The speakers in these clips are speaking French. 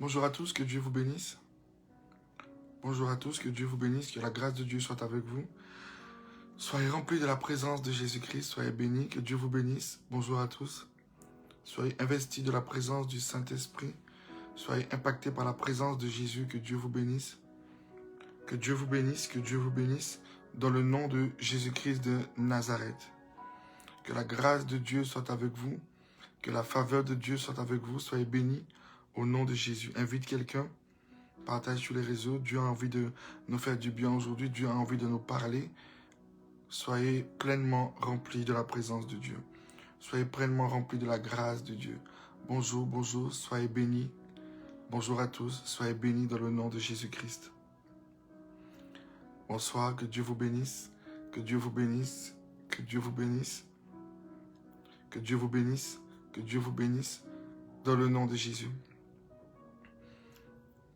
Bonjour à tous, que Dieu vous bénisse. Bonjour à tous, que Dieu vous bénisse, que la grâce de Dieu soit avec vous. Soyez remplis de la présence de Jésus-Christ, soyez bénis, que Dieu vous bénisse. Bonjour à tous. Soyez investis de la présence du Saint-Esprit. Soyez impactés par la présence de Jésus, que Dieu vous bénisse. Que Dieu vous bénisse, que Dieu vous bénisse, dans le nom de Jésus-Christ de Nazareth. Que la grâce de Dieu soit avec vous, que la faveur de Dieu soit avec vous. Soyez bénis au nom de Jésus. Invite quelqu'un. Partage sur les réseaux. Dieu a envie de nous faire du bien aujourd'hui. Dieu a envie de nous parler. Soyez pleinement remplis de la présence de Dieu. Soyez pleinement remplis de la grâce de Dieu. Bonjour, bonjour, soyez bénis. Bonjour à tous, soyez bénis dans le nom de Jésus-Christ. Bonsoir, que Dieu vous bénisse. Que Dieu vous bénisse. Que Dieu vous bénisse. Que Dieu vous bénisse. Que Dieu vous bénisse dans le nom de Jésus.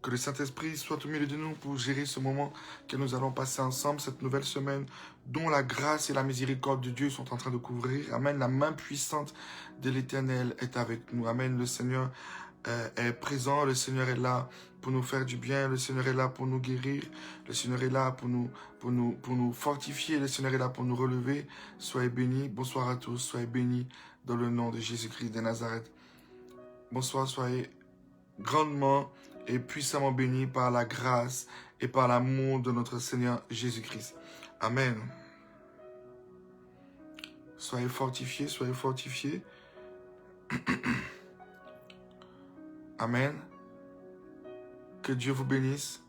Que le Saint-Esprit soit au milieu de nous pour gérer ce moment que nous allons passer ensemble, cette nouvelle semaine dont la grâce et la miséricorde de Dieu sont en train de couvrir. Amen. La main puissante de l'Éternel est avec nous. Amen. Le Seigneur est présent. Le Seigneur est là pour nous faire du bien. Le Seigneur est là pour nous guérir. Le Seigneur est là pour nous fortifier. Le Seigneur est là pour nous relever. Soyez bénis. Bonsoir à tous. Soyez bénis dans le nom de Jésus-Christ de Nazareth. Bonsoir. Soyez grandement et puissamment bénis par la grâce et par l'amour de notre Seigneur Jésus-Christ. Amen. Soyez fortifiés, soyez fortifiés. Amen. Que Dieu vous bénisse.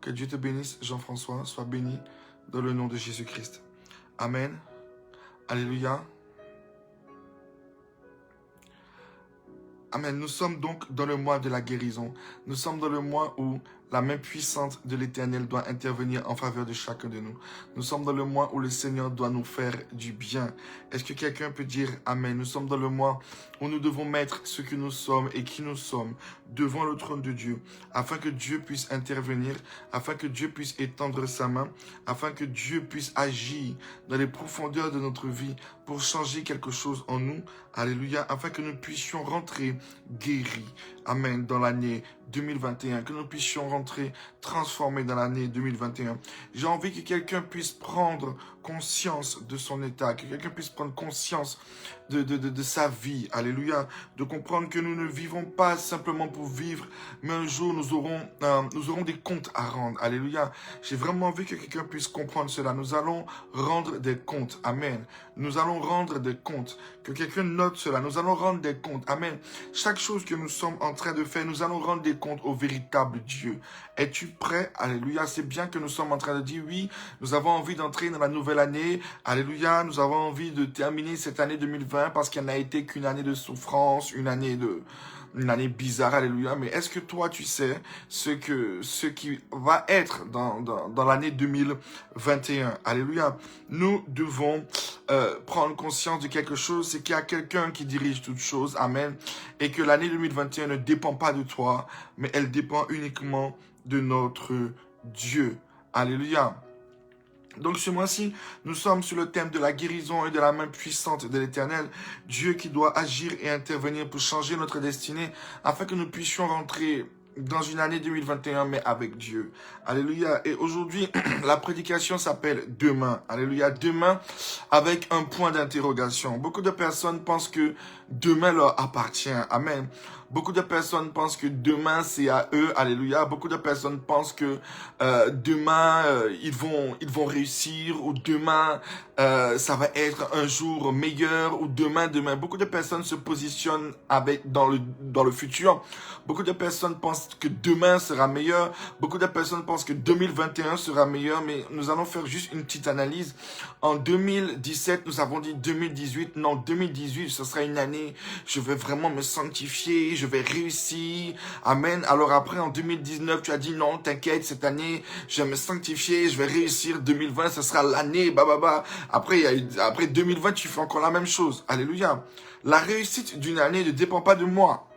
Que Dieu te bénisse, Jean-François. Sois béni dans le nom de Jésus-Christ. Amen. Alléluia. Amen. Nous sommes donc dans le mois de la guérison. Nous sommes dans le mois où la main puissante de l'Éternel doit intervenir en faveur de chacun de nous. Nous sommes dans le mois où le Seigneur doit nous faire du bien. Est-ce que quelqu'un peut dire Amen? Nous sommes dans le mois où nous devons mettre ce que nous sommes et qui nous sommes devant le trône de Dieu, afin que Dieu puisse intervenir, afin que Dieu puisse étendre sa main, afin que Dieu puisse agir dans les profondeurs de notre vie pour changer quelque chose en nous. Alléluia. Afin que nous puissions rentrer guéris. Amen. Dans l'année 2021, que nous puissions rentrer transformés dans l'année 2021. J'ai envie que quelqu'un puisse prendre conscience de son état, que quelqu'un puisse prendre conscience de sa vie. Alléluia. De comprendre que nous ne vivons pas simplement pour vivre, mais un jour nous aurons des comptes à rendre. Alléluia. J'ai vraiment envie que quelqu'un puisse comprendre cela. Nous allons rendre des comptes. Amen. Nous allons rendre des comptes. Que quelqu'un note cela. Nous allons rendre des comptes. Amen. Chaque chose que nous sommes en train de faire, nous allons rendre des comptes au véritable Dieu. Es-tu prêt? Alléluia. C'est bien que nous sommes en train de dire oui, nous avons envie d'entrer dans la nouvelle année. Alléluia. Nous avons envie de terminer cette année 2020 parce qu'elle n'a été qu'une année de souffrance, une année bizarre, alléluia. Mais est-ce que toi, tu sais ce qui va être dans l'année 2021? Alléluia. Nous devons prendre conscience de quelque chose, c'est qu'il y a quelqu'un qui dirige toutes choses, amen, et que l'année 2021 ne dépend pas de toi, mais elle dépend uniquement de notre Dieu. Alléluia. Donc ce mois-ci, nous sommes sur le thème de la guérison et de la main puissante de l'Éternel. Dieu qui doit agir et intervenir pour changer notre destinée afin que nous puissions rentrer dans une année 2021, mais avec Dieu. Alléluia. Et aujourd'hui, la prédication s'appelle Demain. Alléluia. Demain, avec un point d'interrogation. Beaucoup de personnes pensent que demain leur appartient. Amen. Beaucoup de personnes pensent que demain, c'est à eux. Alléluia. Beaucoup de personnes pensent que demain, ils vont réussir. Ou demain, ça va être un jour meilleur. Ou demain. Beaucoup de personnes se positionnent dans le futur. Beaucoup de personnes pensent que demain sera meilleur. Beaucoup de personnes pensent que 2021 sera meilleur. Mais nous allons faire juste une petite analyse. En 2017, nous avons dit 2018. Non, 2018, ce sera une année. Je vais vraiment me sanctifier. Je vais réussir. Amen. Alors après, en 2019, tu as dit non, t'inquiète, cette année, je vais me sanctifier, je vais réussir. 2020, ce sera l'année, Après 2020, tu fais encore la même chose. Alléluia. La réussite d'une année ne dépend pas de moi.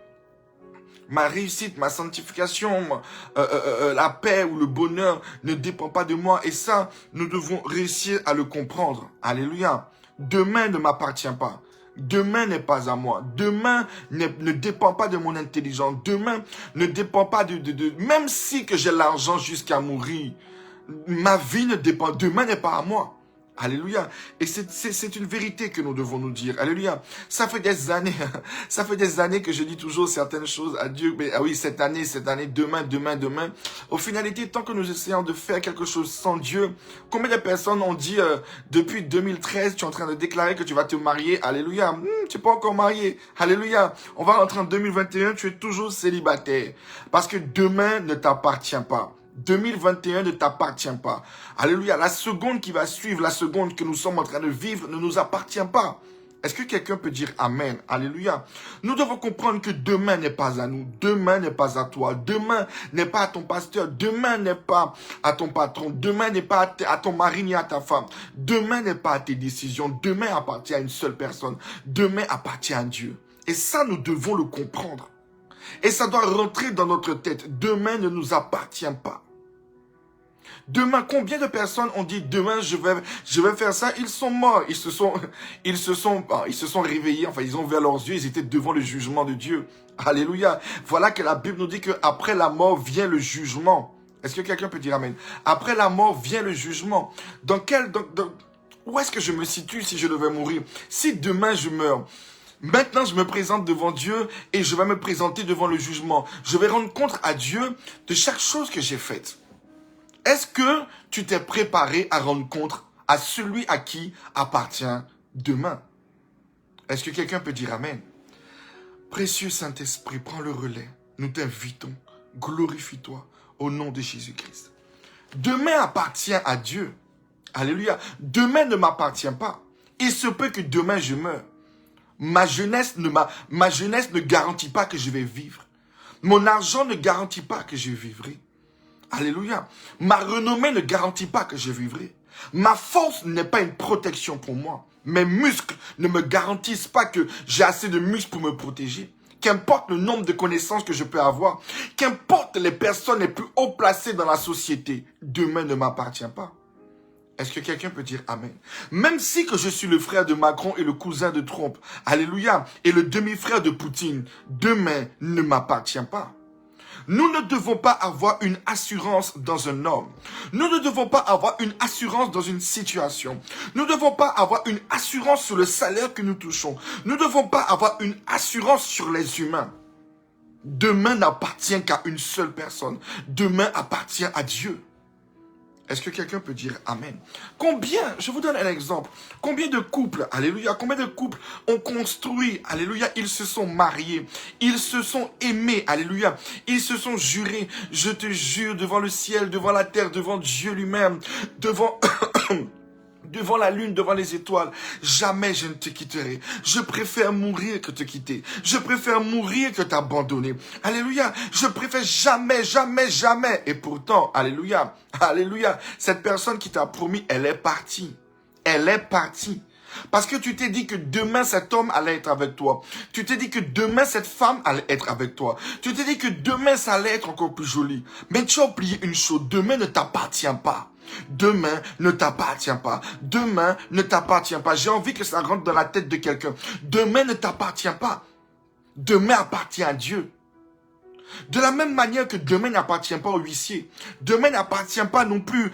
Ma réussite, ma sanctification, la paix ou le bonheur ne dépend pas de moi. Et ça, nous devons réussir à le comprendre. Alléluia. Demain ne m'appartient pas. Demain n'est pas à moi. Demain ne dépend pas de mon intelligence. Demain ne dépend pas même si que j'ai l'argent jusqu'à mourir, ma vie ne dépend. Demain n'est pas à moi. Alléluia. Et c'est une vérité que nous devons nous dire. Alléluia. Ça fait des années que je dis toujours certaines choses à Dieu. Mais ah oui, cette année, demain. Au finalité, tant que nous essayons de faire quelque chose sans Dieu, combien de personnes ont dit depuis 2013, tu es en train de déclarer que tu vas te marier. Alléluia. Tu n'es pas encore marié. Alléluia. On va rentrer en 2021, tu es toujours célibataire. Parce que demain ne t'appartient pas. 2021 ne t'appartient pas. Alléluia. La seconde qui va suivre, la seconde que nous sommes en train de vivre ne nous appartient pas. Est-ce que quelqu'un peut dire Amen? Alléluia. Nous devons comprendre que demain n'est pas à nous. Demain n'est pas à toi. Demain n'est pas à ton pasteur. Demain n'est pas à ton patron. Demain n'est pas à ton mari ni à ta femme. Demain n'est pas à tes décisions. Demain appartient à une seule personne. Demain appartient à Dieu. Et ça, nous devons le comprendre. Et ça doit rentrer dans notre tête. Demain ne nous appartient pas. Demain, combien de personnes ont dit demain je vais faire ça? Ils sont morts. Ils se sont réveillés. Enfin, ils ont ouvert leurs yeux. Ils étaient devant le jugement de Dieu. Alléluia. Voilà que la Bible nous dit qu'après la mort vient le jugement. Est-ce que quelqu'un peut dire Amen? Après la mort vient le jugement. Où est-ce que je me situe si je devais mourir? Si demain je meurs, maintenant, je me présente devant Dieu et je vais me présenter devant le jugement. Je vais rendre compte à Dieu de chaque chose que j'ai faite. Est-ce que tu t'es préparé à rendre compte à celui à qui appartient demain? Est-ce que quelqu'un peut dire Amen? Précieux Saint-Esprit, prends le relais. Nous t'invitons. Glorifie-toi au nom de Jésus-Christ. Demain appartient à Dieu. Alléluia. Demain ne m'appartient pas. Il se peut que demain je meure. Ma jeunesse ne garantit pas que je vais vivre. Mon argent ne garantit pas que je vivrai. Alléluia. Ma renommée ne garantit pas que je vivrai. Ma force n'est pas une protection pour moi. Mes muscles ne me garantissent pas que j'ai assez de muscles pour me protéger. Qu'importe le nombre de connaissances que je peux avoir, qu'importe les personnes les plus haut placées dans la société, demain ne m'appartient pas. Est-ce que quelqu'un peut dire Amen? Même si que je suis le frère de Macron et le cousin de Trump, alléluia, et le demi-frère de Poutine, demain ne m'appartient pas. Nous ne devons pas avoir une assurance dans un homme. Nous ne devons pas avoir une assurance dans une situation. Nous ne devons pas avoir une assurance sur le salaire que nous touchons. Nous ne devons pas avoir une assurance sur les humains. Demain n'appartient qu'à une seule personne. Demain appartient à Dieu. Est-ce que quelqu'un peut dire Amen? Je vous donne un exemple. Combien de couples, alléluia, combien de couples ont construit, alléluia, ils se sont mariés, ils se sont aimés, alléluia, ils se sont jurés, je te jure, devant le ciel, devant la terre, devant Dieu lui-même, devant la lune, devant les étoiles, jamais je ne te quitterai. Je préfère mourir que te quitter. Je préfère mourir que t'abandonner. Alléluia. Je préfère jamais, jamais, jamais. Et pourtant, alléluia, alléluia, cette personne qui t'a promis, elle est partie. Elle est partie. Parce que tu t'es dit que demain cet homme allait être avec toi. Tu t'es dit que demain cette femme allait être avec toi. Tu t'es dit que demain ça allait être encore plus joli. Mais tu as oublié une chose, demain ne t'appartient pas. Demain ne t'appartient pas. Demain ne t'appartient pas. J'ai envie que ça rentre dans la tête de quelqu'un. Demain ne t'appartient pas. Demain appartient à Dieu. De la même manière que demain n'appartient pas au huissier. Demain n'appartient pas non plus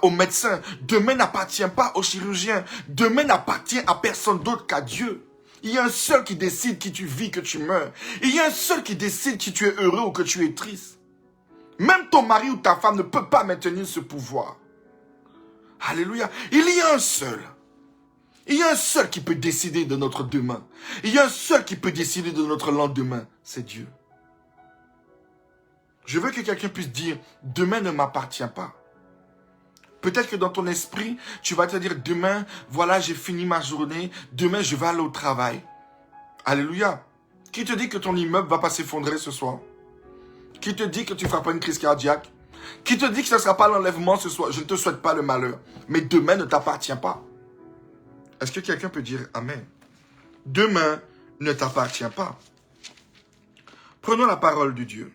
au médecin. Demain n'appartient pas au chirurgien. Demain n'appartient à personne d'autre qu'à Dieu. Il y a un seul qui décide qui tu vis, que tu meurs. Il y a un seul qui décide si tu es heureux ou que tu es triste. Même ton mari ou ta femme ne peut pas maintenir ce pouvoir. Alléluia. Il y a un seul. Il y a un seul qui peut décider de notre demain. Il y a un seul qui peut décider de notre lendemain. C'est Dieu. Je veux que quelqu'un puisse dire, demain ne m'appartient pas. Peut-être que dans ton esprit, tu vas te dire, demain, voilà, j'ai fini ma journée. Demain, je vais aller au travail. Alléluia. Qui te dit que ton immeuble va pas s'effondrer ce soir? Qui te dit que tu ne feras pas une crise cardiaque? Qui te dit que ce ne sera pas l'enlèvement ce soir? Je ne te souhaite pas le malheur. Mais demain ne t'appartient pas. Est-ce que quelqu'un peut dire Amen? Demain ne t'appartient pas. Prenons la parole de Dieu.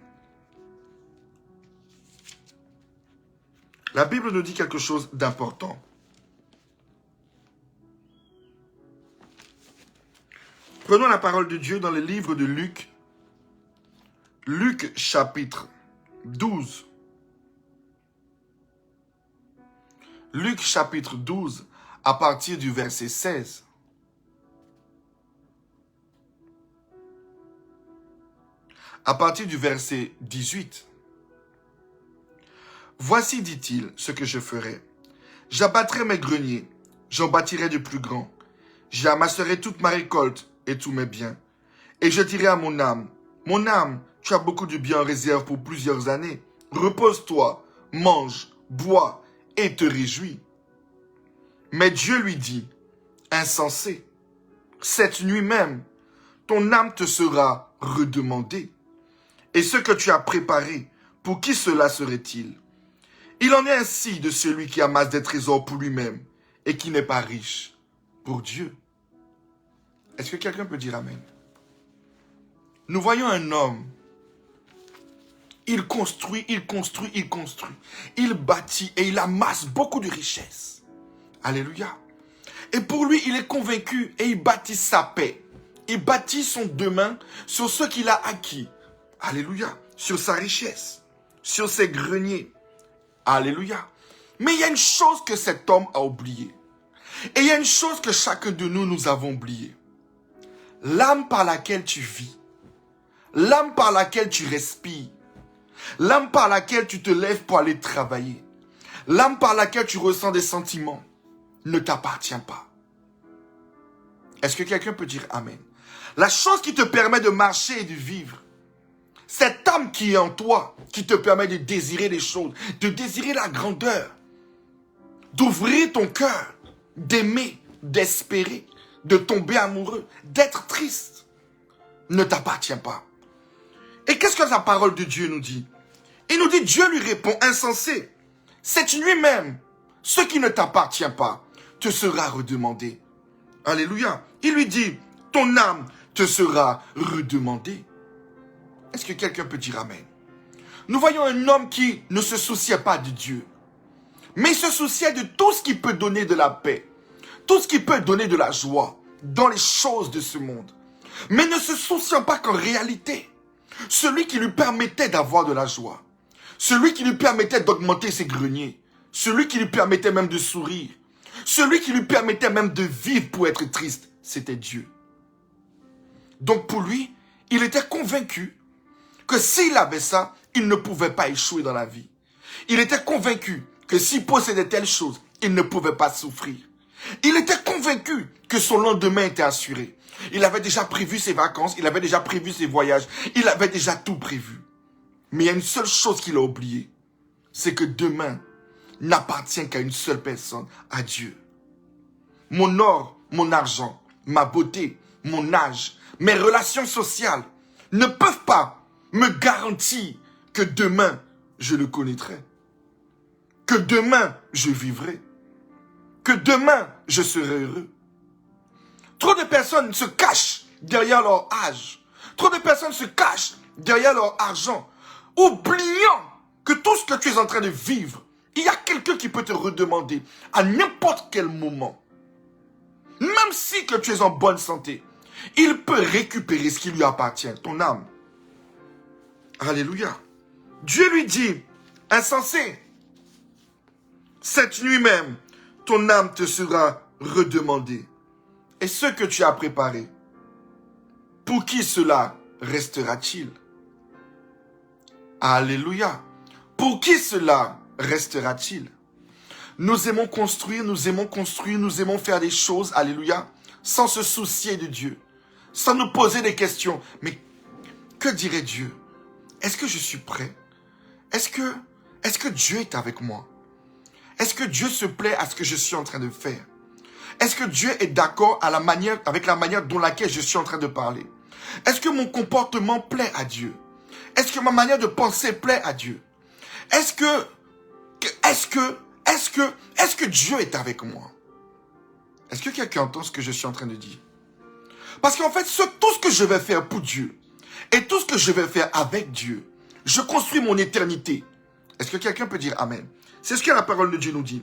La Bible nous dit quelque chose d'important. Prenons la parole de Dieu dans le livre de Luc. Luc chapitre 12. Luc chapitre 12 à partir du verset 16. À partir du verset 18. Voici, dit-il, ce que je ferai. J'abattrai mes greniers, j'en bâtirai de plus grands. J'y amasserai toute ma récolte et tous mes biens. Et je dirai à mon âme, tu as beaucoup de biens en réserve pour plusieurs années. Repose-toi, mange, bois et te réjouis. Mais Dieu lui dit, insensé, cette nuit même, ton âme te sera redemandée. Et ce que tu as préparé, pour qui cela serait-il? Il en est ainsi de celui qui amasse des trésors pour lui-même et qui n'est pas riche pour Dieu. Est-ce que quelqu'un peut dire Amen? Nous voyons un homme. Il construit. Il bâtit et il amasse beaucoup de richesses. Alléluia. Et pour lui, il est convaincu et il bâtit sa paix. Il bâtit son demain sur ce qu'il a acquis. Alléluia. Sur sa richesse. Sur ses greniers. Alléluia. Mais il y a une chose que cet homme a oubliée. Et il y a une chose que chacun de nous, nous avons oubliée. L'âme par laquelle tu vis. L'âme par laquelle tu respires. L'âme par laquelle tu te lèves pour aller travailler. L'âme par laquelle tu ressens des sentiments ne t'appartient pas. Est-ce que quelqu'un peut dire Amen? La chose qui te permet de marcher et de vivre, cette âme qui est en toi, qui te permet de désirer les choses, de désirer la grandeur, d'ouvrir ton cœur, d'aimer, d'espérer, de tomber amoureux, d'être triste, ne t'appartient pas. Et qu'est-ce que la parole de Dieu nous dit? Il nous dit, Dieu lui répond, insensé, cette nuit même, ce qui ne t'appartient pas te sera redemandé. Alléluia. Il lui dit, ton âme te sera redemandée. Est-ce que quelqu'un peut dire Amen? Nous voyons un homme qui ne se souciait pas de Dieu, mais il se souciait de tout ce qui peut donner de la paix, tout ce qui peut donner de la joie dans les choses de ce monde. Mais ne se souciant pas qu'en réalité, celui qui lui permettait d'avoir de la joie, celui qui lui permettait d'augmenter ses greniers, celui qui lui permettait même de sourire, celui qui lui permettait même de vivre pour être triste, c'était Dieu. Donc pour lui, il était convaincu que s'il avait ça, il ne pouvait pas échouer dans la vie. Il était convaincu que s'il possédait telle chose, il ne pouvait pas souffrir. Il était convaincu que son lendemain était assuré. Il avait déjà prévu ses vacances, il avait déjà prévu ses voyages, il avait déjà tout prévu. Mais il y a une seule chose qu'il a oubliée, c'est que demain n'appartient qu'à une seule personne, à Dieu. Mon or, mon argent, ma beauté, mon âge, mes relations sociales ne peuvent pas me garantir que demain je le connaîtrai, que demain je vivrai, que demain je serai heureux. Trop de personnes se cachent derrière leur âge. Trop de personnes se cachent derrière leur argent, oubliant que tout ce que tu es en train de vivre, il y a quelqu'un qui peut te redemander à n'importe quel moment. Même si que tu es en bonne santé, il peut récupérer ce qui lui appartient, ton âme. Alléluia. Dieu lui dit, insensé, cette nuit même, ton âme te sera redemandée. Et ce que tu as préparé, pour qui cela restera-t-il? Alléluia. Pour qui cela restera-t-il? Nous aimons construire, nous aimons faire des choses, alléluia, sans se soucier de Dieu, sans nous poser des questions. Mais que dirait Dieu? Est-ce que je suis prêt? Est-ce que Dieu est avec moi? Est-ce que Dieu se plaît à ce que je suis en train de faire? Est-ce que Dieu est d'accord avec la manière dont laquelle je suis en train de parler? Est-ce que mon comportement plaît à Dieu? Est-ce que ma manière de penser plaît à Dieu? Est-ce que Dieu est avec moi? Est-ce que quelqu'un entend ce que je suis en train de dire? Parce qu'en fait, tout ce que je vais faire pour Dieu et tout ce que je vais faire avec Dieu, je construis mon éternité. Est-ce que quelqu'un peut dire Amen? C'est ce que la parole de Dieu nous dit.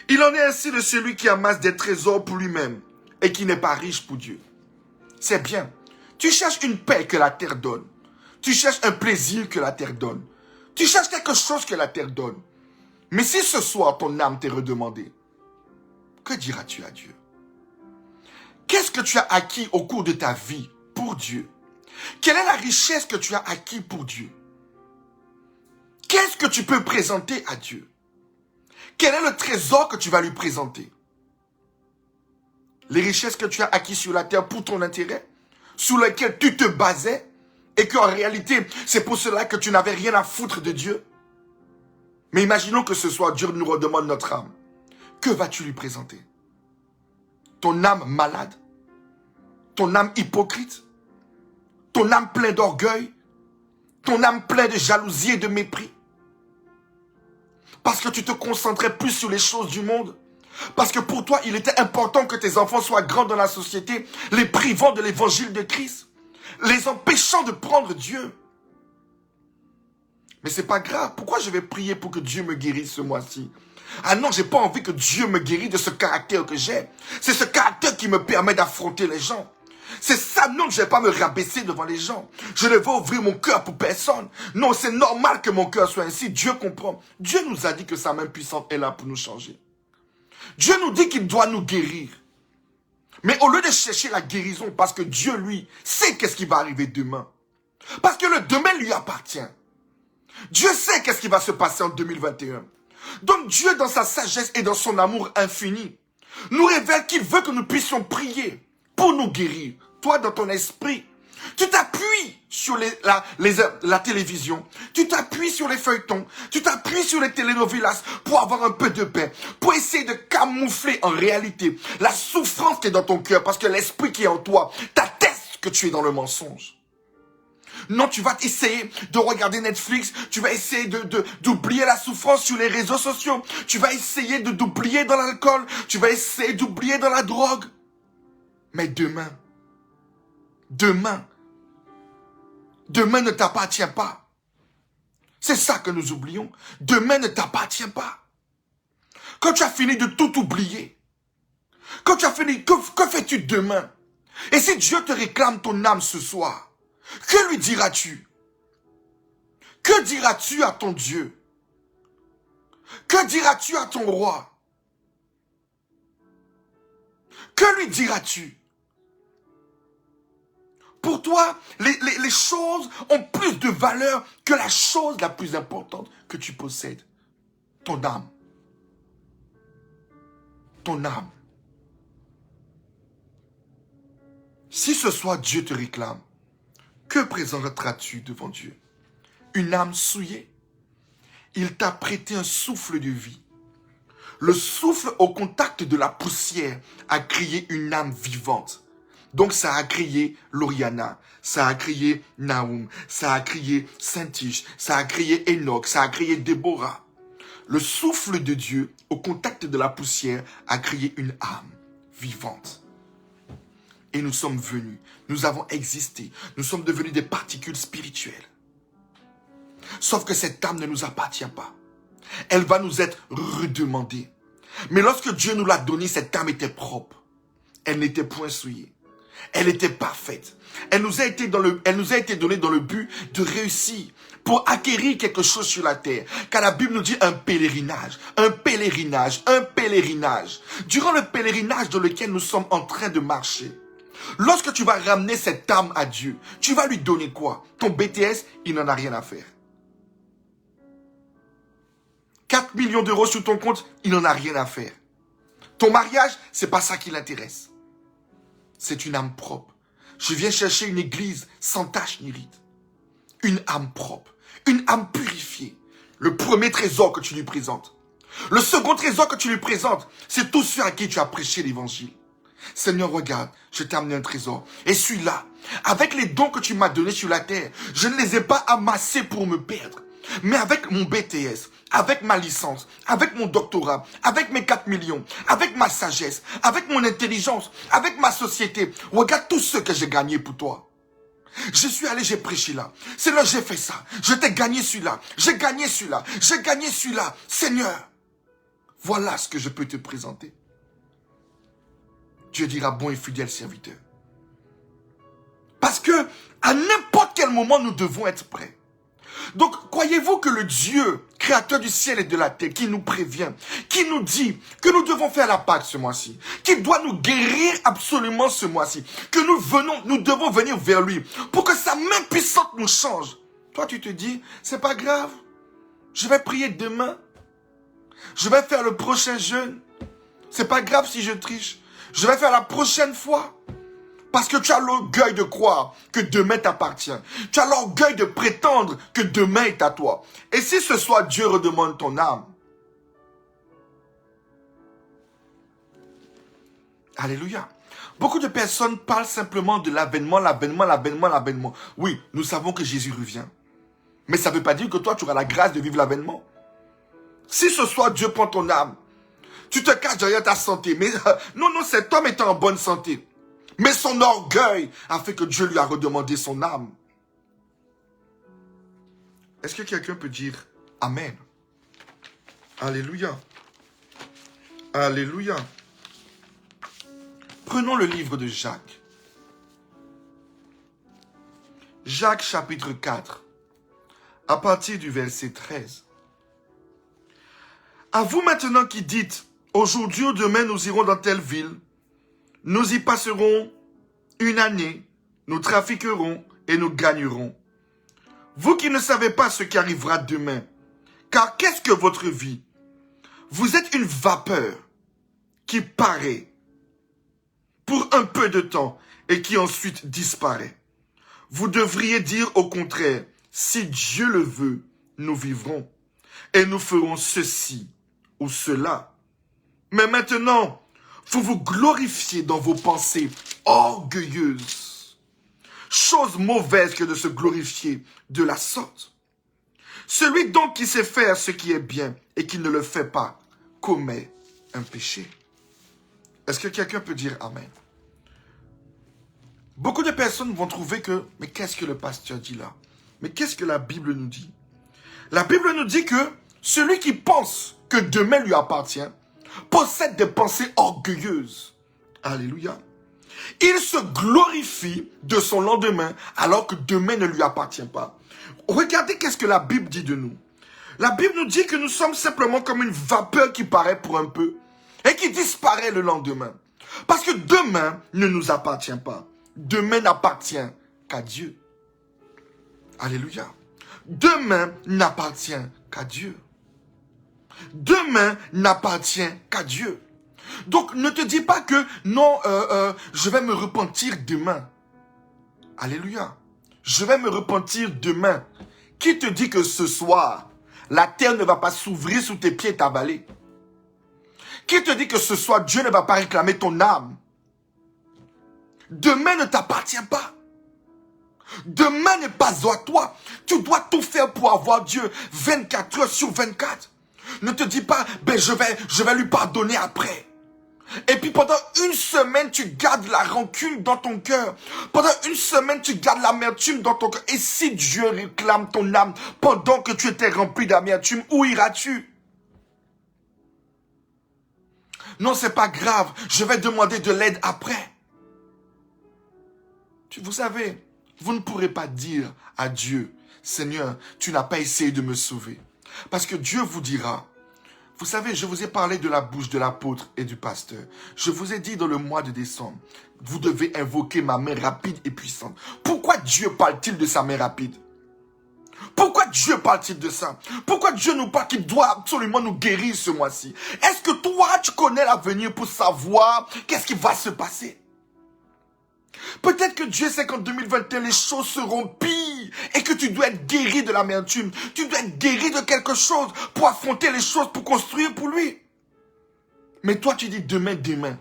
Il en est ainsi de celui qui amasse des trésors pour lui-même et qui n'est pas riche pour Dieu. c'est bien. Tu cherches une paix que la terre donne. Tu cherches un plaisir que la terre donne. Tu cherches quelque chose que la terre donne. Mais si ce soir ton âme t'est redemandée, que diras-tu à Dieu? Qu'est-ce que tu as acquis au cours de ta vie pour Dieu? Quelle est la richesse que tu as acquis pour Dieu? Qu'est-ce que tu peux présenter à Dieu? Quel est le trésor que tu vas lui présenter? Les richesses que tu as acquises sur la terre pour ton intérêt, sur lesquelles tu te basais, et qu'en réalité, c'est pour cela que tu n'avais rien à foutre de Dieu. Mais imaginons que ce soir, Dieu nous redemande notre âme. Que vas-tu lui présenter? Ton âme malade? Ton âme hypocrite? Ton âme pleine d'orgueil? Ton âme pleine de jalousie et de mépris? Parce que tu te concentrais plus sur les choses du monde? Parce que pour toi, il était important que tes enfants soient grands dans la société, les privant de l'évangile de Christ, les empêchant de prendre Dieu? Mais c'est pas grave. Pourquoi je vais prier pour que Dieu me guérisse ce mois-ci? Ah non, j'ai pas envie que Dieu me guérisse de ce caractère que j'ai. C'est ce caractère qui me permet d'affronter les gens. C'est ça, non, je ne vais pas me rabaisser devant les gens. Je ne vais ouvrir mon cœur pour personne. Non, c'est normal que mon cœur soit ainsi. Dieu comprend. Dieu nous a dit que sa main puissante est là pour nous changer. Dieu nous dit qu'il doit nous guérir. Mais au lieu de chercher la guérison, parce que Dieu, lui, sait qu'est-ce qui va arriver demain. Parce que le demain lui appartient. Dieu sait qu'est-ce qui va se passer en 2021. Donc Dieu, dans sa sagesse et dans son amour infini, nous révèle qu'il veut que nous puissions prier pour nous guérir. Toi, dans ton esprit, tu t'appuies sur la télévision, tu t'appuies sur les feuilletons, tu t'appuies sur les telenovelas pour avoir un peu de paix, pour essayer de camoufler en réalité la souffrance qui est dans ton cœur, parce que l'esprit qui est en toi t'atteste que tu es dans le mensonge. Non, tu vas essayer de regarder Netflix, tu vas essayer d'oublier la souffrance sur les réseaux sociaux, tu vas essayer d'oublier dans l'alcool, tu vas essayer d'oublier dans la drogue. Mais demain ne t'appartient pas. C'est ça que nous oublions. Demain ne t'appartient pas. Quand tu as fini de tout oublier, quand tu as fini, que fais-tu demain? Et si Dieu te réclame ton âme ce soir, que lui diras-tu? Que diras-tu à ton Dieu? Que diras-tu à ton roi? Que lui diras-tu? Pour toi, les choses ont plus de valeur que la chose la plus importante que tu possèdes. Ton âme. Ton âme. Si ce soir Dieu te réclame, que présenteras-tu devant Dieu? Une âme souillée? Il t'a prêté un souffle de vie. Le souffle au contact de la poussière a créé une âme vivante. Donc ça a créé Loriana, ça a créé Naoum, ça a créé Saint-Tige, ça a créé Enoch, ça a créé Déborah. Le souffle de Dieu au contact de la poussière a créé une âme vivante. Et nous sommes venus, nous avons existé, nous sommes devenus des particules spirituelles. Sauf que cette âme ne nous appartient pas. Elle va nous être redemandée. Mais lorsque Dieu nous l'a donnée, cette âme était propre. Elle n'était point souillée. Elle était parfaite. Elle nous a été donnée dans le but de réussir, pour acquérir quelque chose sur la terre. Car la Bible nous dit un pèlerinage, un pèlerinage, un pèlerinage. Durant le pèlerinage dans lequel nous sommes en train de marcher, lorsque tu vas ramener cette âme à Dieu, tu vas lui donner quoi? Ton BTS, il n'en a rien à faire. 4 millions d'euros sur ton compte, il n'en a rien à faire. Ton mariage, c'est pas ça qui l'intéresse. C'est une âme propre. Je viens chercher une église sans tache ni ride. Une âme propre. Une âme purifiée. Le premier trésor que tu lui présentes. Le second trésor que tu lui présentes, c'est tous ceux à qui tu as prêché l'évangile. Seigneur, regarde, je t'ai amené un trésor. Et celui-là, avec les dons que tu m'as donnés sur la terre, je ne les ai pas amassés pour me perdre. Mais avec mon BTS, avec ma licence, avec mon doctorat, avec mes 4 millions, avec ma sagesse, avec mon intelligence, avec ma société, regarde tout ce que j'ai gagné pour toi. Je suis allé, j'ai prêché là. Seigneur, j'ai fait ça. Je t'ai gagné celui-là. J'ai gagné celui-là. J'ai gagné celui-là. Seigneur, voilà ce que je peux te présenter. Dieu dira, bon et fidèle serviteur. Parce que à n'importe quel moment, nous devons être prêts. Donc, croyez-vous que le Dieu, créateur du ciel et de la terre, qui nous prévient, qui nous dit que nous devons faire la Pâque ce mois-ci, qui doit nous guérir absolument ce mois-ci, que nous devons venir vers lui pour que sa main puissante nous change. Toi, tu te dis, c'est pas grave, je vais prier demain, je vais faire le prochain jeûne, c'est pas grave si je triche, je vais faire la prochaine fois. Parce que tu as l'orgueil de croire que demain t'appartient. Tu as l'orgueil de prétendre que demain est à toi. Et si ce soir Dieu redemande ton âme? Alléluia. Beaucoup de personnes parlent simplement de l'avènement, l'avènement, l'avènement, l'avènement. Oui, nous savons que Jésus revient. Mais ça ne veut pas dire que toi, tu auras la grâce de vivre l'avènement. Si ce soir Dieu prend ton âme, tu te caches derrière ta santé. Mais non, cet homme est en bonne santé. Mais son orgueil a fait que Dieu lui a redemandé son âme. Est-ce que quelqu'un peut dire Amen? Alléluia. Alléluia. Prenons le livre de Jacques. Jacques chapitre 4, à partir du verset 13. À vous maintenant qui dites, aujourd'hui ou demain nous irons dans telle ville, nous y passerons une année, nous trafiquerons et nous gagnerons. Vous qui ne savez pas ce qui arrivera demain, car qu'est-ce que votre vie? Vous êtes une vapeur qui paraît pour un peu de temps et qui ensuite disparaît. Vous devriez dire au contraire, si Dieu le veut, nous vivrons et nous ferons ceci ou cela. Mais maintenant, vous vous glorifiez dans vos pensées orgueilleuses. Chose mauvaise que de se glorifier de la sorte. Celui donc qui sait faire ce qui est bien et qui ne le fait pas, commet un péché. Est-ce que quelqu'un peut dire Amen? Beaucoup de personnes vont trouver que, mais qu'est-ce que le pasteur dit là? Mais qu'est-ce que la Bible nous dit? La Bible nous dit que celui qui pense que demain lui appartient, possède des pensées orgueilleuses. Alléluia. Il se glorifie de son lendemain alors que demain ne lui appartient pas. Regardez qu'est-ce que la Bible dit de nous. La Bible nous dit que nous sommes simplement comme une vapeur qui paraît pour un peu et qui disparaît le lendemain. Parce que demain ne nous appartient pas. Demain n'appartient qu'à Dieu. Alléluia. Demain n'appartient qu'à Dieu. Demain n'appartient qu'à Dieu. Donc ne te dis pas que non, je vais me repentir demain. Alléluia. Je vais me repentir demain. Qui te dit que ce soir, la terre ne va pas s'ouvrir sous tes pieds et t'avaler? Qui te dit que ce soir, Dieu ne va pas réclamer ton âme? Demain ne t'appartient pas. Demain n'est pas à toi. Tu dois tout faire pour avoir Dieu 24 heures sur 24. Ne te dis pas, ben je vais lui pardonner après. Et puis pendant une semaine, tu gardes la rancune dans ton cœur. Pendant une semaine, tu gardes l'amertume dans ton cœur. Et si Dieu réclame ton âme pendant que tu étais rempli d'amertume, où iras-tu? Non, c'est pas grave. Je vais demander de l'aide après. Vous savez, vous ne pourrez pas dire à Dieu, Seigneur, tu n'as pas essayé de me sauver. Parce que Dieu vous dira, vous savez, je vous ai parlé de la bouche de l'apôtre et du pasteur. Je vous ai dit dans le mois de décembre, vous devez invoquer ma main rapide et puissante. Pourquoi Dieu parle-t-il de sa main rapide? Pourquoi Dieu parle-t-il de ça? Pourquoi Dieu nous parle qu'il doit absolument nous guérir ce mois-ci? Est-ce que toi, tu connais l'avenir pour savoir qu'est-ce qui va se passer? Peut-être que Dieu sait qu'en 2021, les choses seront pires et que tu dois être guéri de l'amertume. Tu dois être guéri de quelque chose pour affronter les choses, pour construire pour lui. Mais toi, tu dis demain, demain.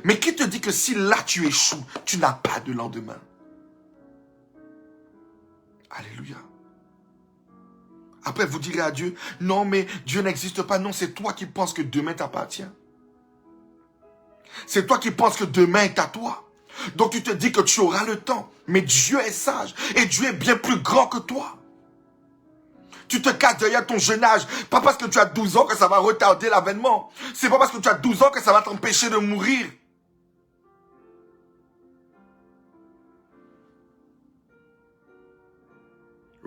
Mais qui te dit que si là tu échoues, tu n'as pas de lendemain? Alléluia. Après, vous direz à Dieu, non, mais Dieu n'existe pas. Non, c'est toi qui penses que demain t'appartient. C'est toi qui penses que demain est à toi. Donc tu te dis que tu auras le temps. Mais Dieu est sage. Et Dieu est bien plus grand que toi. Tu te caches derrière ton jeune âge. Pas parce que tu as 12 ans que ça va retarder l'avènement. C'est pas parce que tu as 12 ans que ça va t'empêcher de mourir.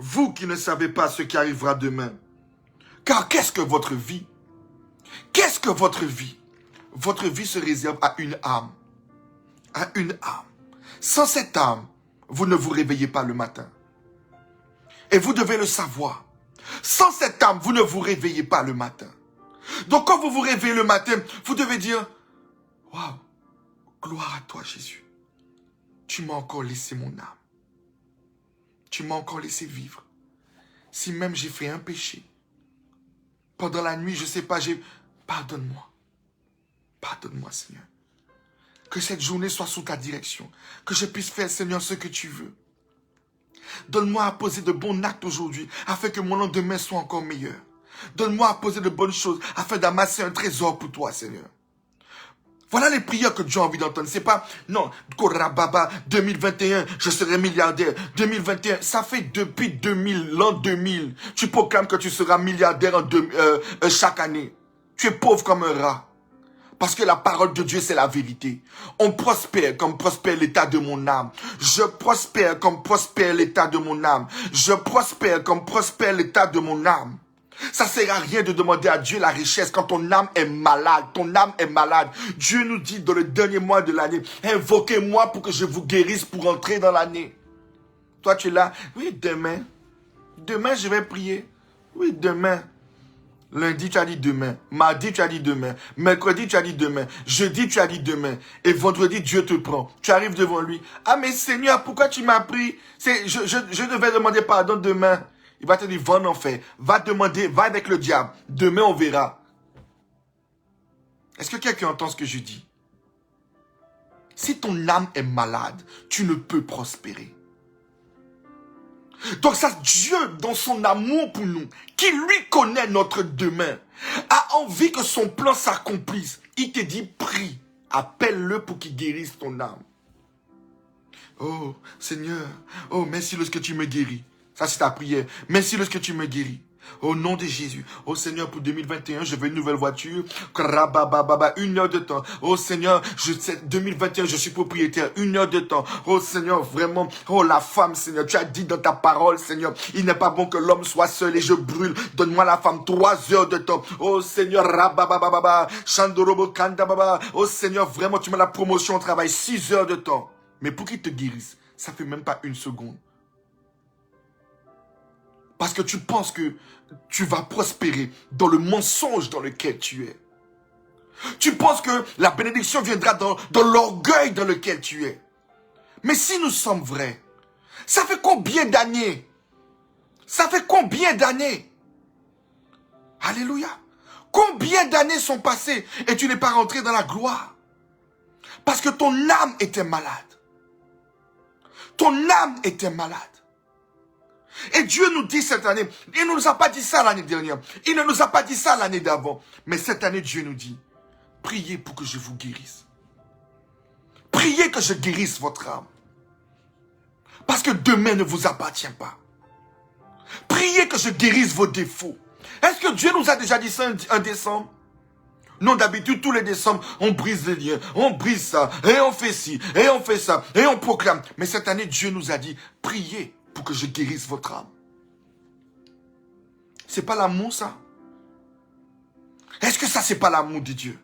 Vous qui ne savez pas ce qui arrivera demain. Car qu'est-ce que votre vie? Qu'est-ce que votre vie? Votre vie se réserve à une âme. À une âme. Sans cette âme, vous ne vous réveillez pas le matin. Et vous devez le savoir. Sans cette âme, vous ne vous réveillez pas le matin. Donc quand vous vous réveillez le matin, vous devez dire, waouh, gloire à toi Jésus. Tu m'as encore laissé mon âme. Tu m'as encore laissé vivre. Si même j'ai fait un péché, pendant la nuit, je ne sais pas, pardonne-moi. Pardonne-moi, Seigneur. Que cette journée soit sous ta direction. Que je puisse faire, Seigneur, ce que tu veux. Donne-moi à poser de bons actes aujourd'hui, afin que mon lendemain soit encore meilleur. Donne-moi à poser de bonnes choses, afin d'amasser un trésor pour toi, Seigneur. Voilà les prières que Dieu a envie d'entendre. C'est pas, non, Korababa, 2021, je serai milliardaire. 2021, ça fait depuis 2000, l'an 2000. Tu proclames que tu seras milliardaire chaque année. Tu es pauvre comme un rat. Parce que la parole de Dieu, c'est la vérité. On prospère comme prospère l'état de mon âme. Je prospère comme prospère l'état de mon âme. Je prospère comme prospère l'état de mon âme. Ça ne sert à rien de demander à Dieu la richesse quand ton âme est malade. Ton âme est malade. Dieu nous dit dans le dernier mois de l'année, invoquez-moi pour que je vous guérisse pour entrer dans l'année. Toi, tu es là. Oui, demain. Demain, je vais prier. Oui, demain. Lundi, tu as dit demain. Mardi, tu as dit demain. Mercredi, tu as dit demain. Jeudi, tu as dit demain. Et vendredi, Dieu te prend. Tu arrives devant lui. Ah, mais Seigneur, pourquoi tu m'as pris? Je devais demander pardon demain. Il va te dire, va en enfer. Va demander, va avec le diable. Demain, on verra. Est-ce que quelqu'un entend ce que je dis? Si ton âme est malade, tu ne peux prospérer. Donc ça, Dieu, dans son amour pour nous, qui lui connaît notre demain, a envie que son plan s'accomplisse. Il te dit, prie, appelle-le pour qu'il guérisse ton âme. Oh, Seigneur, oh, merci lorsque tu me guéris. Ça, c'est ta prière. Merci lorsque tu me guéris. Au nom de Jésus. Oh Seigneur, pour 2021, je veux une nouvelle voiture. 1 heure de temps. Oh Seigneur, 2021, je suis propriétaire. 1 heure de temps. Oh Seigneur, vraiment. Oh la femme, Seigneur. Tu as dit dans ta parole, Seigneur. Il n'est pas bon que l'homme soit seul et je brûle. Donne-moi la femme 3 heures de temps. Oh Seigneur, Chandorobo Kandababa. Oh Seigneur, vraiment, tu mets la promotion au travail. 6 heures de temps. Mais pour qu'il te guérisse, ça fait même pas 1 seconde. Parce que tu penses que tu vas prospérer dans le mensonge dans lequel tu es. Tu penses que la bénédiction viendra dans l'orgueil dans lequel tu es. Mais si nous sommes vrais, ça fait combien d'années? Ça fait combien d'années? Alléluia. Combien d'années sont passées et tu n'es pas rentré dans la gloire? Parce que ton âme était malade. Ton âme était malade. Et Dieu nous dit cette année, il ne nous a pas dit ça l'année dernière, il ne nous a pas dit ça l'année d'avant, mais cette année Dieu nous dit, priez pour que je vous guérisse. Priez que je guérisse votre âme. Parce que demain ne vous appartient pas. Priez que je guérisse vos défauts. Est-ce que Dieu nous a déjà dit ça en décembre? Non, d'habitude, tous les décembre, on brise les liens, on brise ça, et on fait ci, et on fait ça, et on proclame. Mais cette année, Dieu nous a dit, priez pour que je guérisse votre âme. C'est pas l'amour, ça? Est-ce que ça, c'est pas l'amour de Dieu?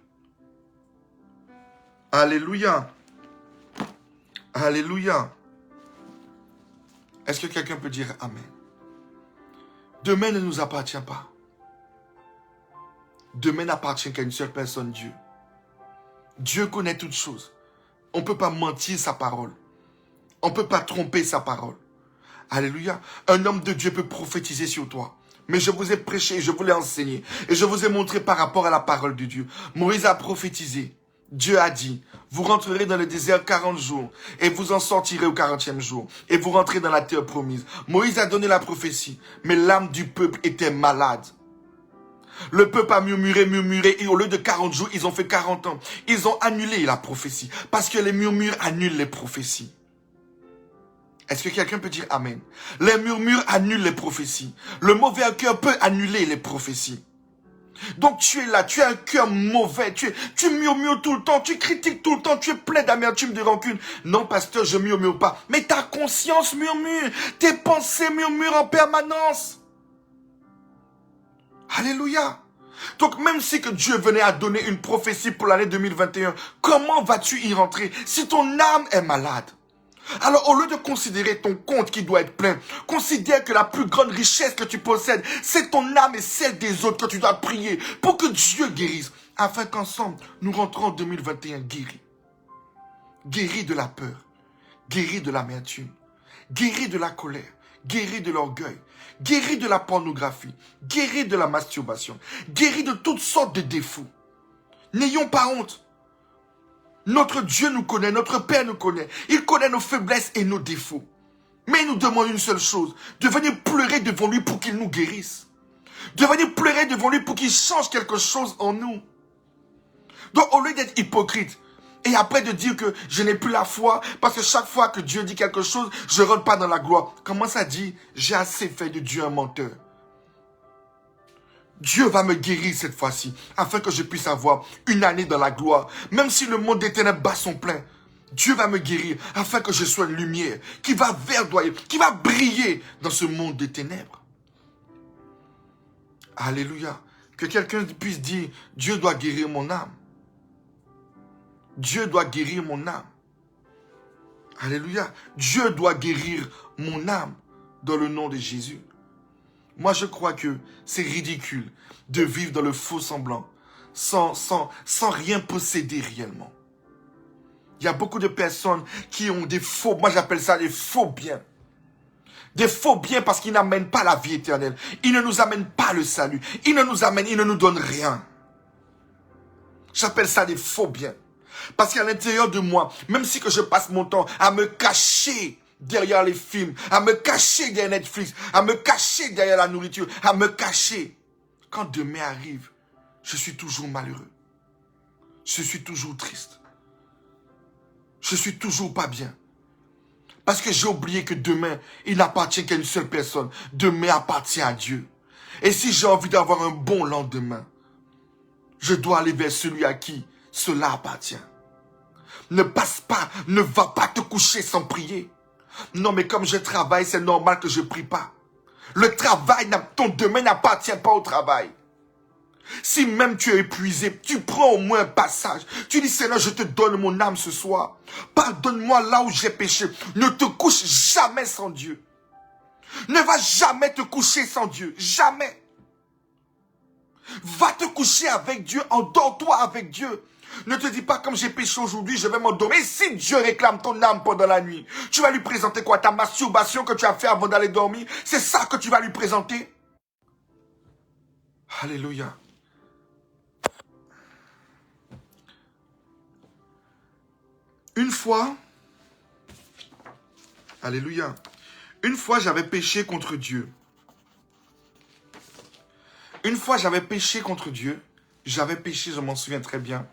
Alléluia. Alléluia. Est-ce que quelqu'un peut dire Amen? Demain ne nous appartient pas. Demain n'appartient qu'à une seule personne, Dieu. Dieu connaît toutes choses. On ne peut pas mentir sa parole. On ne peut pas tromper sa parole. Alléluia. Un homme de Dieu peut prophétiser sur toi. Mais je vous ai prêché, je vous l'ai enseigné. Et je vous ai montré par rapport à la parole de Dieu. Moïse a prophétisé. Dieu a dit, vous rentrerez dans le désert 40 jours. Et vous en sortirez au 40e jour. Et vous rentrez dans la terre promise. Moïse a donné la prophétie. Mais l'âme du peuple était malade. Le peuple a murmuré, murmuré, et au lieu de 40 jours, ils ont fait 40 ans. Ils ont annulé la prophétie. Parce que les murmures annulent les prophéties. Est-ce que quelqu'un peut dire Amen? Les murmures annulent les prophéties. Le mauvais cœur peut annuler les prophéties. Donc tu es là, tu as un cœur mauvais, tu murmures tout le temps, tu critiques tout le temps, tu es plein d'amertume, de rancune. Non, pasteur, je murmure pas. Mais ta conscience murmure, tes pensées murmurent en permanence. Alléluia. Donc même si que Dieu venait à donner une prophétie pour l'année 2021, comment vas-tu y rentrer si ton âme est malade? Alors, au lieu de considérer ton compte qui doit être plein, considère que la plus grande richesse que tu possèdes, c'est ton âme et celle des autres que tu dois prier pour que Dieu guérisse, afin qu'ensemble, nous rentrons en 2021 guéris. Guéris de la peur, guéris de l'amertume, guéris de la colère, guéris de l'orgueil, guéris de la pornographie, guéris de la masturbation, guéris de toutes sortes de défauts. N'ayons pas honte. Notre Dieu nous connaît, notre Père nous connaît. Il connaît nos faiblesses et nos défauts. Mais il nous demande une seule chose, de venir pleurer devant lui pour qu'il nous guérisse. De venir pleurer devant lui pour qu'il change quelque chose en nous. Donc au lieu d'être hypocrite, et après de dire que je n'ai plus la foi, parce que chaque fois que Dieu dit quelque chose, je ne rentre pas dans la gloire. Comment ça dit? J'ai assez fait de Dieu un menteur. Dieu va me guérir cette fois-ci, afin que je puisse avoir une année dans la gloire. Même si le monde des ténèbres bat son plein, Dieu va me guérir, afin que je sois une lumière qui va verdoyer, qui va briller dans ce monde des ténèbres. Alléluia. Que quelqu'un puisse dire, Dieu doit guérir mon âme. Dieu doit guérir mon âme. Alléluia. Dieu doit guérir mon âme dans le nom de Jésus. Moi, je crois que c'est ridicule de vivre dans le faux semblant, sans rien posséder réellement. Il y a beaucoup de personnes qui ont des faux, moi j'appelle ça des faux biens. Des faux biens parce qu'ils n'amènent pas la vie éternelle. Ils ne nous amènent pas le salut. Ils ne nous donnent rien. J'appelle ça des faux biens. Parce qu'à l'intérieur de moi, même si que je passe mon temps à me cacher derrière les films, à me cacher derrière Netflix, à me cacher derrière la nourriture, à me cacher. Quand demain arrive, je suis toujours malheureux. Je suis toujours triste. Je suis toujours pas bien. Parce que j'ai oublié que demain, il n'appartient qu'à une seule personne. Demain appartient à Dieu. Et si j'ai envie d'avoir un bon lendemain, je dois aller vers celui à qui cela appartient. Ne passe pas, ne va pas te coucher sans prier. Non, mais comme je travaille, c'est normal que je ne prie pas. Le travail, ton demain n'appartient pas au travail. Si même tu es épuisé, tu prends au moins un passage. Tu dis, Seigneur, je te donne mon âme ce soir. Pardonne-moi là où j'ai péché. Ne te couche jamais sans Dieu. Ne va jamais te coucher sans Dieu. Jamais. Va te coucher avec Dieu. Endors-toi avec Dieu. Ne te dis pas, comme j'ai péché aujourd'hui, je vais m'endormir. Si Dieu réclame ton âme pendant la nuit, tu vas lui présenter quoi? Ta masturbation que tu as fait avant d'aller dormir? C'est ça que tu vas lui présenter? Alléluia. Une fois, alléluia, une fois j'avais péché contre Dieu. Une fois j'avais péché contre Dieu. J'avais péché, je m'en souviens très bien.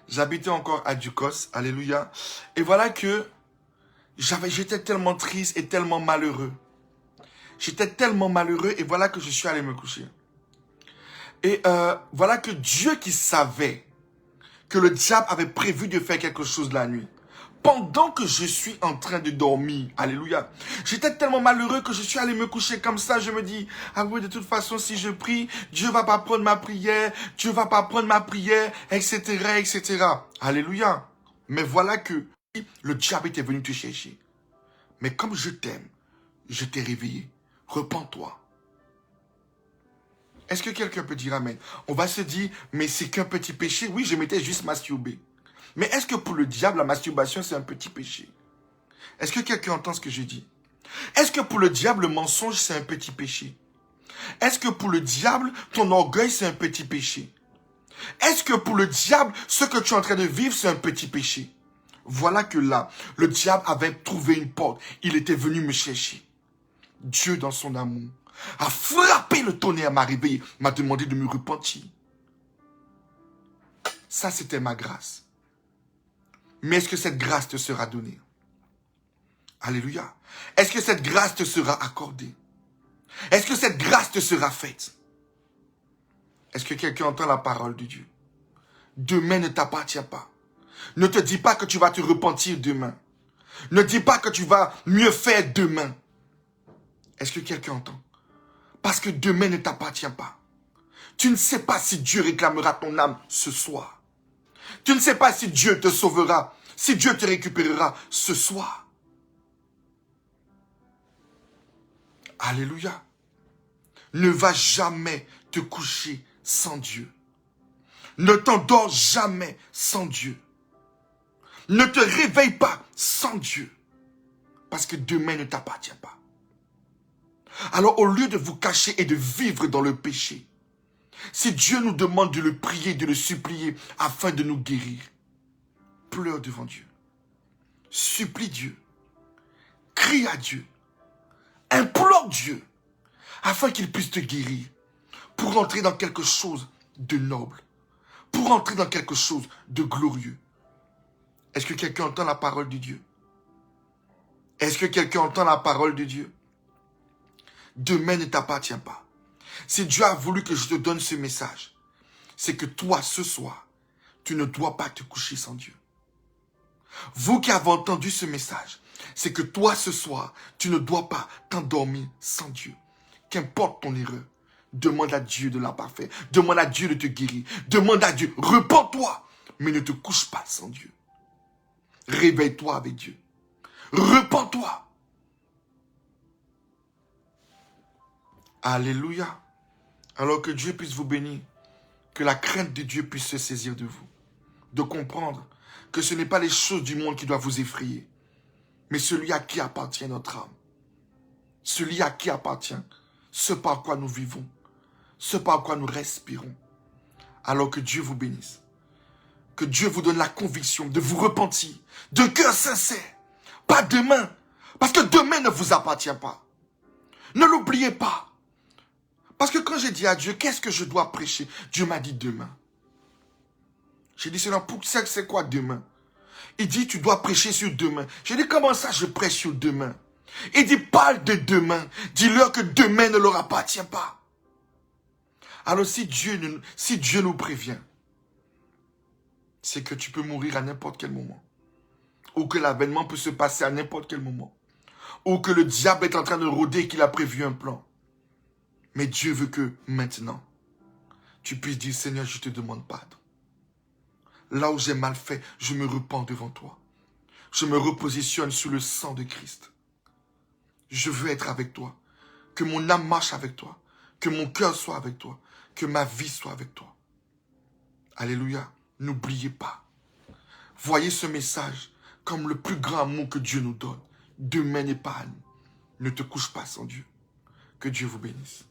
J'habitais encore à Ducos, alléluia. Et voilà que j'étais tellement triste et tellement malheureux. J'étais tellement malheureux et voilà que je suis allé me coucher. Et voilà que Dieu qui savait que le diable avait prévu de faire quelque chose la nuit. Pendant que je suis en train de dormir, alléluia, j'étais tellement malheureux que je suis allé me coucher comme ça. Je me dis, ah oui, de toute façon, si je prie, Dieu va pas prendre ma prière, Dieu va pas prendre ma prière, etc., etc. Alléluia. Mais voilà que le diable était venu te chercher. Mais comme je t'aime, je t'ai réveillé. Repens-toi. Est-ce que quelqu'un peut dire amen? On va se dire, mais c'est qu'un petit péché. Oui, je m'étais juste masturbé. Mais est-ce que pour le diable, la masturbation, c'est un petit péché? Est-ce que quelqu'un entend ce que je dis? Est-ce que pour le diable, le mensonge, c'est un petit péché? Est-ce que pour le diable, ton orgueil, c'est un petit péché? Est-ce que pour le diable, ce que tu es en train de vivre, c'est un petit péché? Voilà que là, le diable avait trouvé une porte. Il était venu me chercher. Dieu, dans son amour, a frappé le tonnerre, m'a réveillé, m'a demandé de me repentir. Ça, c'était ma grâce. Mais est-ce que cette grâce te sera donnée? Alléluia. Est-ce que cette grâce te sera accordée? Est-ce que cette grâce te sera faite? Est-ce que quelqu'un entend la parole de Dieu? Demain ne t'appartient pas. Ne te dis pas que tu vas te repentir demain. Ne dis pas que tu vas mieux faire demain. Est-ce que quelqu'un entend? Parce que demain ne t'appartient pas. Tu ne sais pas si Dieu réclamera ton âme ce soir. Tu ne sais pas si Dieu te sauvera, si Dieu te récupérera ce soir. Alléluia. Ne va jamais te coucher sans Dieu. Ne t'endors jamais sans Dieu. Ne te réveille pas sans Dieu. Parce que demain ne t'appartient pas. Alors au lieu de vous cacher et de vivre dans le péché, si Dieu nous demande de le prier, de le supplier afin de nous guérir, pleure devant Dieu. Supplie Dieu. Crie à Dieu. Implore Dieu afin qu'il puisse te guérir pour entrer dans quelque chose de noble, pour entrer dans quelque chose de glorieux. Est-ce que quelqu'un entend la parole de Dieu? Est-ce que quelqu'un entend la parole de Dieu? Demain ne t'appartient pas. Si Dieu a voulu que je te donne ce message, c'est que toi, ce soir, tu ne dois pas te coucher sans Dieu. Vous qui avez entendu ce message, c'est que toi, ce soir, tu ne dois pas t'endormir sans Dieu. Qu'importe ton erreur, demande à Dieu de la parfaire. Demande à Dieu de te guérir. Demande à Dieu, repens-toi, mais ne te couche pas sans Dieu. Réveille-toi avec Dieu. Repens-toi. Alléluia. Alors que Dieu puisse vous bénir. Que la crainte de Dieu puisse se saisir de vous. De comprendre que ce n'est pas les choses du monde qui doivent vous effrayer. Mais celui à qui appartient notre âme. Celui à qui appartient ce par quoi nous vivons. Ce par quoi nous respirons. Alors que Dieu vous bénisse. Que Dieu vous donne la conviction de vous repentir. De cœur sincère. Pas demain. Parce que demain ne vous appartient pas. Ne l'oubliez pas. Parce que quand j'ai dit à Dieu, qu'est-ce que je dois prêcher? Dieu m'a dit demain. J'ai dit, c'est quoi demain? Il dit, tu dois prêcher sur demain. J'ai dit, comment ça je prêche sur demain? Il dit, parle de demain. Dis-leur que demain ne leur appartient pas. Alors si Dieu nous prévient, c'est que tu peux mourir à n'importe quel moment. Ou que l'avènement peut se passer à n'importe quel moment. Ou que le diable est en train de rôder et qu'il a prévu un plan. Mais Dieu veut que maintenant, tu puisses dire, Seigneur, je te demande pardon. Là où j'ai mal fait, je me repens devant toi. Je me repositionne sous le sang de Christ. Je veux être avec toi. Que mon âme marche avec toi. Que mon cœur soit avec toi. Que ma vie soit avec toi. Alléluia. N'oubliez pas. Voyez ce message comme le plus grand amour que Dieu nous donne. Demain n'est pas à nous. Ne te couche pas sans Dieu. Que Dieu vous bénisse.